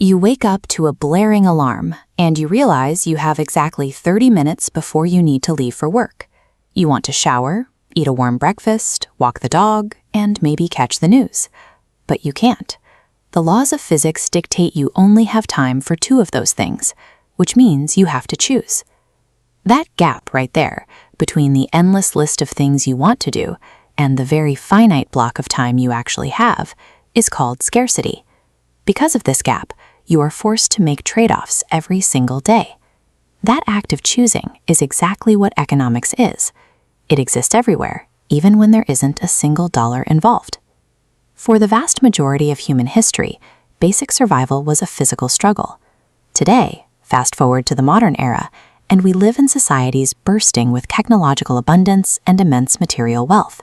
You wake up to a blaring alarm, and you realize you have exactly 30 minutes before you need to leave for work. You want to shower, eat a warm breakfast, walk the dog, and maybe catch the news. But you can't. The laws of physics dictate you only have time for two of those things, which means you have to choose. That gap right there, between the endless list of things you want to do and the very finite block of time you actually have, is called scarcity. Because of this gap, you are forced to make trade-offs every single day. That act of choosing is exactly what economics is. It exists everywhere, even when there isn't a single dollar involved. For the vast majority of human history, basic survival was a physical struggle. Today, fast forward to the modern era, and we live in societies bursting with technological abundance and immense material wealth.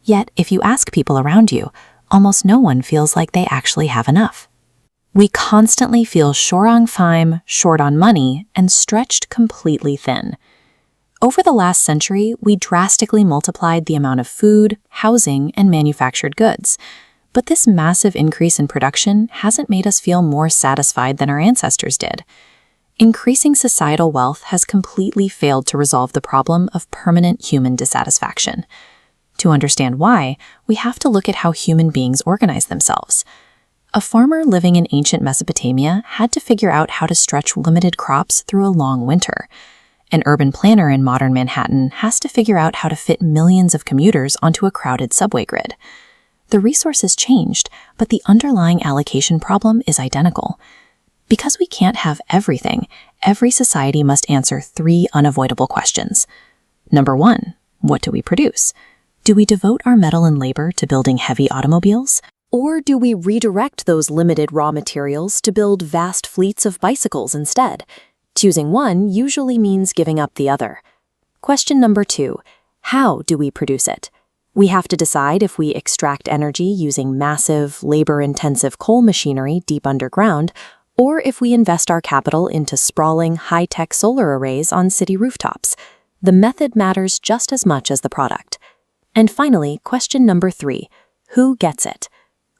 Yet, if you ask people around you, almost no one feels like they actually have enough. We constantly feel short on time, short on money, and stretched completely thin. Over the last century, we drastically multiplied the amount of food, housing, and manufactured goods. But this massive increase in production hasn't made us feel more satisfied than our ancestors did. Increasing societal wealth has completely failed to resolve the problem of permanent human dissatisfaction. To understand why, we have to look at how human beings organize themselves. A farmer living in ancient Mesopotamia had to figure out how to stretch limited crops through a long winter. An urban planner in modern Manhattan has to figure out how to fit millions of commuters onto a crowded subway grid. The resources changed, but the underlying allocation problem is identical. Because we can't have everything, every society must answer three unavoidable questions. Number one, what do we produce? Do we devote our metal and labor to building heavy automobiles? Or do we redirect those limited raw materials to build vast fleets of bicycles instead? Choosing one usually means giving up the other. Question number two, how do we produce it? We have to decide if we extract energy using massive, labor-intensive coal machinery deep underground, or if we invest our capital into sprawling, high-tech solar arrays on city rooftops. The method matters just as much as the product. And finally, question number three, who gets it?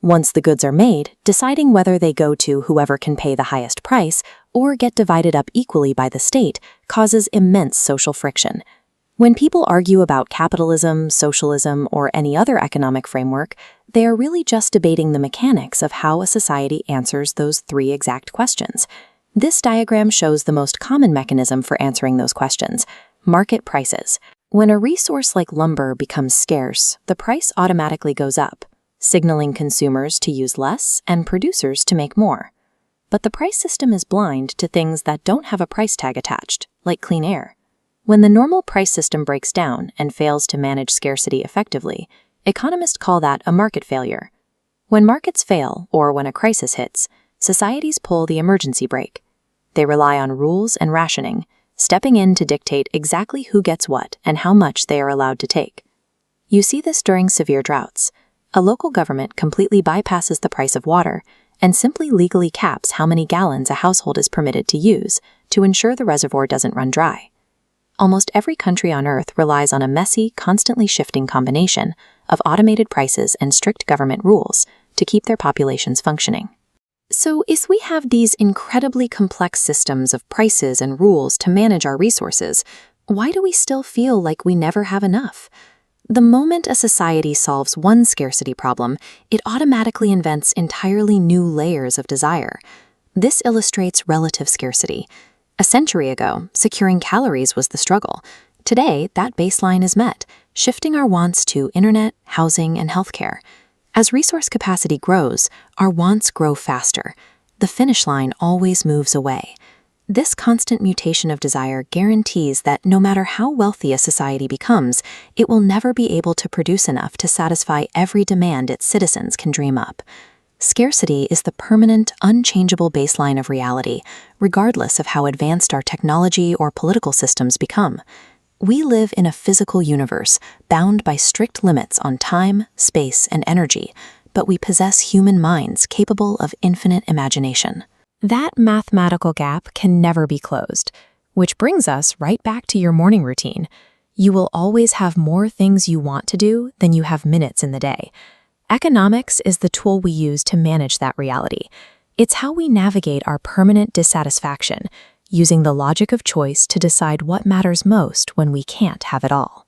Once the goods are made, deciding whether they go to whoever can pay the highest price or get divided up equally by the state causes immense social friction. When people argue about capitalism, socialism, or any other economic framework, they are really just debating the mechanics of how a society answers those three exact questions. This diagram shows the most common mechanism for answering those questions: market prices. When a resource like lumber becomes scarce, the price automatically goes up, signaling consumers to use less and producers to make more. But the price system is blind to things that don't have a price tag attached, like clean air. When the normal price system breaks down and fails to manage scarcity effectively, economists call that a market failure. When markets fail, or when a crisis hits, societies pull the emergency brake. They rely on rules and rationing, stepping in to dictate exactly who gets what and how much they are allowed to take. You see this during severe droughts. A local government completely bypasses the price of water and simply legally caps how many gallons a household is permitted to use to ensure the reservoir doesn't run dry. Almost every country on Earth relies on a messy, constantly shifting combination of automated prices and strict government rules to keep their populations functioning. So, if we have these incredibly complex systems of prices and rules to manage our resources, why do we still feel like we never have enough? The moment a society solves one scarcity problem, it automatically invents entirely new layers of desire. This illustrates relative scarcity. A century ago, securing calories was the struggle. Today, that baseline is met, shifting our wants to internet, housing, and healthcare. As resource capacity grows, our wants grow faster. The finish line always moves away. This constant mutation of desire guarantees that no matter how wealthy a society becomes, it will never be able to produce enough to satisfy every demand its citizens can dream up. Scarcity is the permanent, unchangeable baseline of reality, regardless of how advanced our technology or political systems become. We live in a physical universe, bound by strict limits on time, space, and energy, but we possess human minds capable of infinite imagination. That mathematical gap can never be closed, which brings us right back to your morning routine. You will always have more things you want to do than you have minutes in the day. Economics is the tool we use to manage that reality. It's how we navigate our permanent dissatisfaction, using the logic of choice to decide what matters most when we can't have it all.